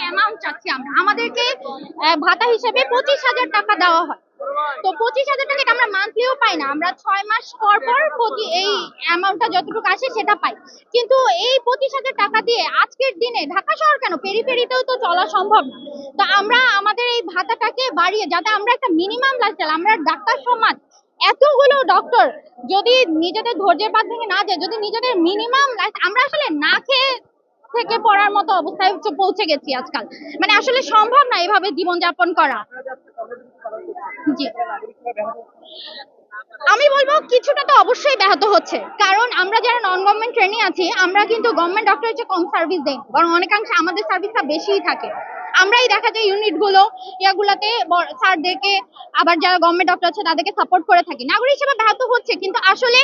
Amount চাচ্ছি আমরা। আমাদেরকে ভাতা হিসেবে 25,000 টাকা দেওয়া হয়। তো 25,000 টাকা আমরা মান্থলিও পাই না, আমরা 6 মাস পর পর এই অ্যামাউন্টটা যতটুকু আসে সেটা পাই। কিন্তু এই 25,000 টাকা দিয়ে আজকের দিনে ঢাকা শহর কেন, পেরিফেরিতেও তো চলা সম্ভব না। তো আমরা আমাদের এই ভাতাটাকে বাড়িয়ে, যাতে আমরা একটা মিনিমাম লাইফস্টাইল, আমরা ডাক্তার সমাজ এতগুলো ডক্টর যদি নিজেদের ধৈর্যের বাঁধ ভেঙে না যায়, যদি নিজেদের মিনিমাম লাইফ, আমরা আসলে না খেয়ে থেকে পড়ার মতো অবস্থায় পৌঁছে গেছি আজকাল। মানে আসলে সম্ভব না এভাবে জীবনযাপন করা। জি, আমি বলবো কিছুটা তো অবশ্যই ব্যাহত হচ্ছে, কারণ আমরা যারা নন গভর্নমেন্ট ট্রেনিং আছি, আমরা কিন্তু গভর্নমেন্ট ডক্টরের চেয়ে কম সার্ভিস দেই, বরং অনেকাংশে আমাদের সার্ভিসটা বেশিই থাকে। আমরাই দেখা যায় ইউনিট গুলো ইয়াগুলাতে স্যারদেরকে, আবার যারা গভর্নমেন্ট ডক্টর আছে তাদেরকে সাপোর্ট করে থাকি। নাগরিক হিসেবে ব্যাহত হচ্ছে, কিন্তু আসলে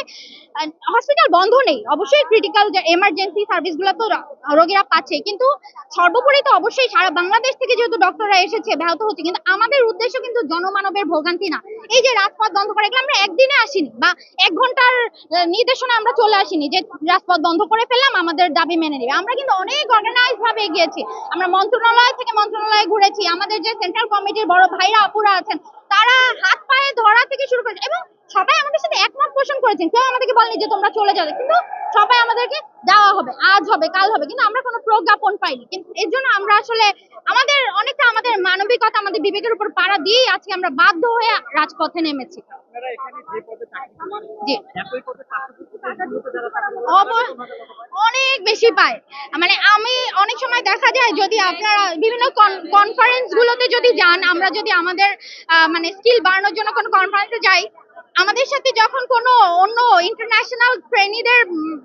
হসপিটাল বন্ধ নেই, অবশ্যই ক্রিটিক্যাল যে এমার্জেন্সি সার্ভিস গুলো তো রোগীরা পাচ্ছে, কিন্তু সর্বোপরি তো অবশ্যই সারা বাংলাদেশ থেকে যেহেতু ডক্টররা এসেছে ব্যাহত হচ্ছে। কিন্তু আমাদের উদ্দেশ্য কিন্তু জনমানবের ভোগান্তি না। এই যে রাজপথ বন্ধ করে, এগুলো আমরা একদিনে আসিনি বা 1 ঘন্টার নির্দেশনা আমরা চলে আসিনি যে রাজপথ বন্ধ করে ফেললাম, আমাদের দাবি মেনে নেবে। আমরা কিন্তু অনেক অর্গানাইজ ভাবে এগিয়েছি। আমরা মন্ত্রণালয় থেকে মন্ত্রণালয়ে ঘুরেছি, আমাদের যে সেন্ট্রাল কমিটির বড় ভাইরা আপুরা আছেন তারা হাত পায়ে ধরা থেকে শুরু করেছে, এবং সবাই আমাদের সাথে একমত পোষণ করেছেন। কেউ আমাদেরকে বলেনি যে তোমরা চলে যাবে, কিন্তু সবাই আমাদেরকে দেওয়া হবে, আজ হবে কাল হবে, কিন্তু আমরা কোনো প্রজ্ঞাপন পাইনি। কিন্তু এর জন্য আমরা আসলে আমাদের অনেকটা আমাদের মানবিকতা, আমাদের বিবেকের উপর পাড়া দিয়েই আজকে আমরা বাধ্য হয়ে রাজপথে নেমেছি। জি, অনেক বেশি পায়। মানে আমি অনেক সময় দেখা যায়, যদি আপনারা বিভিন্ন কনফারেন্স গুলোতে যদি যান, আমরা যদি আমাদের মানে স্কিল বাড়ানোর জন্য কোনো কনফারেন্সে যাই, আমাদের সাথে যখন কোনো অন্য ইন্টারন্যাশনাল ট্রেনিদের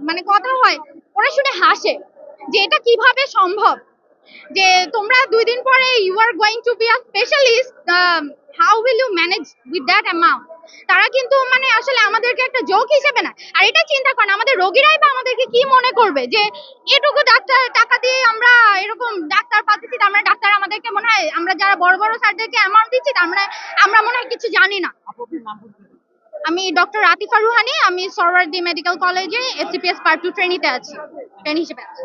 মানে কথা হয়, ওরা শুনে হাসে যে এটা কিভাবে সম্ভব, যে তোমরা 2 দিন পরে you are going to be a specialist, how will you manage with that amount. তারা কিন্তু মানে আসলে আমাদেরকে একটা জোক হিসেবে না। আর এটা চিন্তা করেন, আমাদের রোগীরাই বা আমাদেরকে কি মনে করবে যে এটুকু ডাক্তার টাকা দিয়ে আমরা এরকম ডাক্তার পাচ্ছি, তার মানে ডাক্তার আমাদেরকে মনে হয়, আমরা যারা বড় বড় স্যারদেরকে অ্যামাউন্ট দিচ্ছি তার মানে আমরা মনে হয় কিছু জানি না। আমি ডক্টর আতিফা রুহানি, আমি সরওয়ার্দী মেডিকেল কলেজে এফসিপিএস পার্ট 2 ট্রেনিতে আছি, ট্রেনি হিসেবে আছি।